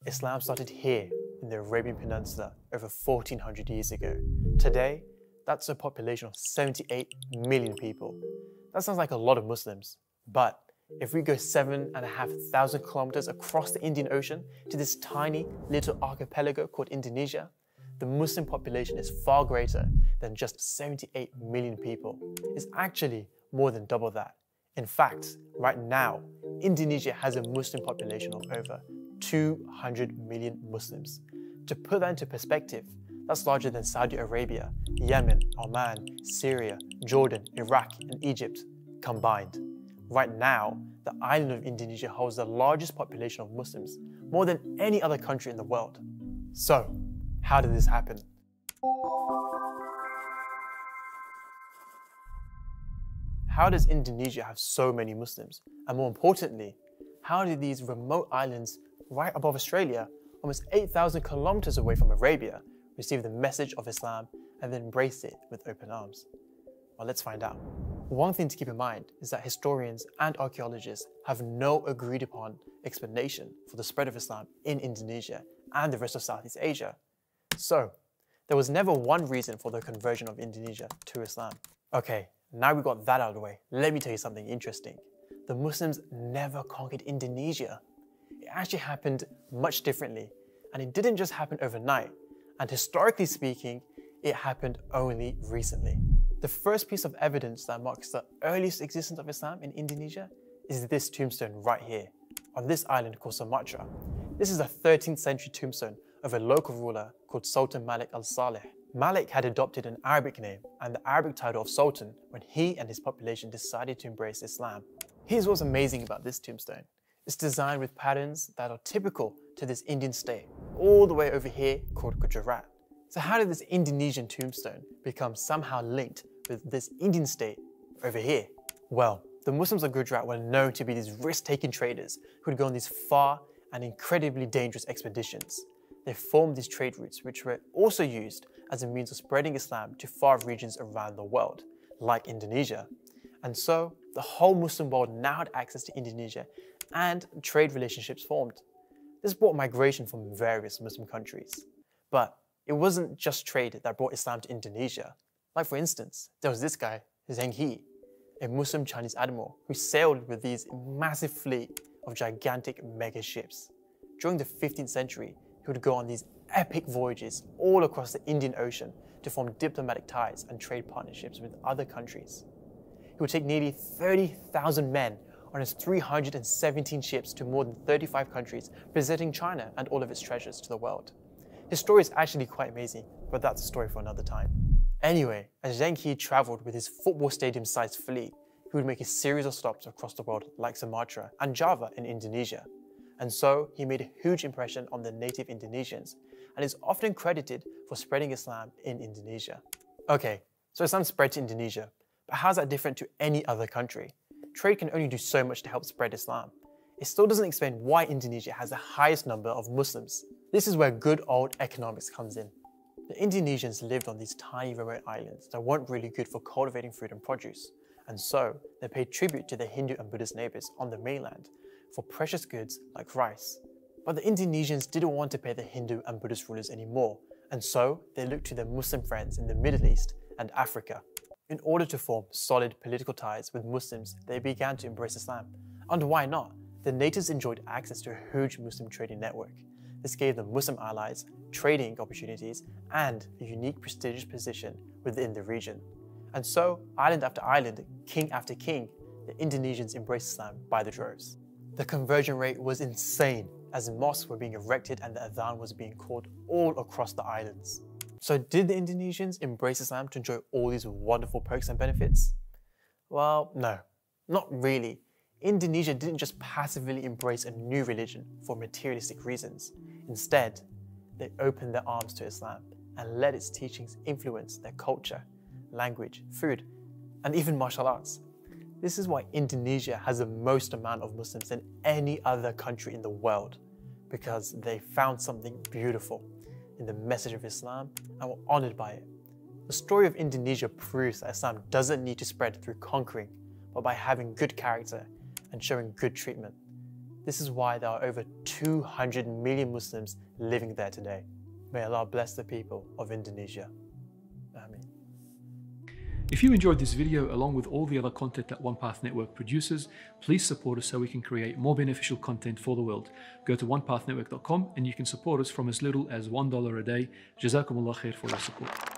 Islam started here in the Arabian Peninsula over 1400 years ago. Today, that's a population of 78 million people. That sounds like a lot of Muslims, but if we go 7,500 kilometers across the Indian Ocean to this tiny little archipelago called Indonesia, the Muslim population is far greater than just 78 million people. It's actually more than double that. In fact, right now, Indonesia has a Muslim population of over 200 million Muslims. To put that into perspective, that's larger than Saudi Arabia, Yemen, Oman, Syria, Jordan, Iraq, and Egypt combined. Right now, the island of Indonesia holds the largest population of Muslims, more than any other country in the world. So, how did this happen? How does Indonesia have so many Muslims? And more importantly, how did these remote islands right above Australia, almost 8,000 kilometers away from Arabia, receive the message of Islam and then embrace it with open arms? Well, let's find out. One thing to keep in mind is that historians and archaeologists have no agreed upon explanation for the spread of Islam in Indonesia and the rest of Southeast Asia. So, there was never one reason for the conversion of Indonesia to Islam. Okay, now we got that out of the way, let me tell you something interesting. The Muslims never conquered Indonesia. It actually happened much differently, and it didn't just happen overnight, and historically speaking, it happened only recently. The first piece of evidence that marks the earliest existence of Islam in Indonesia is this tombstone right here, on this island called Sumatra. This is a 13th century tombstone of a local ruler called Sultan Malik al-Saleh. Malik had adopted an Arabic name and the Arabic title of Sultan when he and his population decided to embrace Islam. Here's what's amazing about this tombstone. It's designed with patterns that are typical to this Indian state, all the way over here called Gujarat. So how did this Indonesian tombstone become somehow linked with this Indian state over here? Well, the Muslims of Gujarat were known to be these risk-taking traders who would go on these far and incredibly dangerous expeditions. They formed these trade routes, which were also used as a means of spreading Islam to far regions around the world, like Indonesia. And so, the whole Muslim world now had access to Indonesia and trade relationships formed. This brought migration from various Muslim countries. But it wasn't just trade that brought Islam to Indonesia. Like for instance, there was this guy, Zheng He, a Muslim Chinese admiral who sailed with these massive fleet of gigantic mega ships. During the 15th century, he would go on these epic voyages all across the Indian Ocean to form diplomatic ties and trade partnerships with other countries. He would take nearly 30,000 men on his 317 ships to more than 35 countries, presenting China and all of its treasures to the world. His story is actually quite amazing, but that's a story for another time. Anyway, as Zheng He traveled with his football stadium-sized fleet, he would make a series of stops across the world like Sumatra and Java in Indonesia. And so he made a huge impression on the native Indonesians and is often credited for spreading Islam in Indonesia. Okay, so Islam spread to Indonesia, but how's that different to any other country? Trade can only do so much to help spread Islam. It still doesn't explain why Indonesia has the highest number of Muslims. This is where good old economics comes in. The Indonesians lived on these tiny remote islands that weren't really good for cultivating food and produce, and so they paid tribute to their Hindu and Buddhist neighbors on the mainland for precious goods like rice. But the Indonesians didn't want to pay the Hindu and Buddhist rulers anymore, and so they looked to their Muslim friends in the Middle East and Africa. In order to form solid political ties with Muslims, they began to embrace Islam. And why not? The natives enjoyed access to a huge Muslim trading network. This gave them Muslim allies, trading opportunities, and a unique prestigious position within the region. And so, island after island, king after king, the Indonesians embraced Islam by the droves. The conversion rate was insane, as mosques were being erected and the adhan was being called all across the islands. So did the Indonesians embrace Islam to enjoy all these wonderful perks and benefits? Well, no, not really. Indonesia didn't just passively embrace a new religion for materialistic reasons. Instead, they opened their arms to Islam and let its teachings influence their culture, language, food, and even martial arts. This is why Indonesia has the most amount of Muslims than any other country in the world, because they found something beautiful in the message of Islam and were honored by it. The story of Indonesia proves that Islam doesn't need to spread through conquering, but by having good character and showing good treatment. This is why there are over 200 million Muslims living there today. May Allah bless the people of Indonesia. Ameen. If you enjoyed this video along with all the other content that One Path Network produces, please support us so we can create more beneficial content for the world. Go to onepathnetwork.com and you can support us from as little as $1 a day. Jazakumullah khair for your support.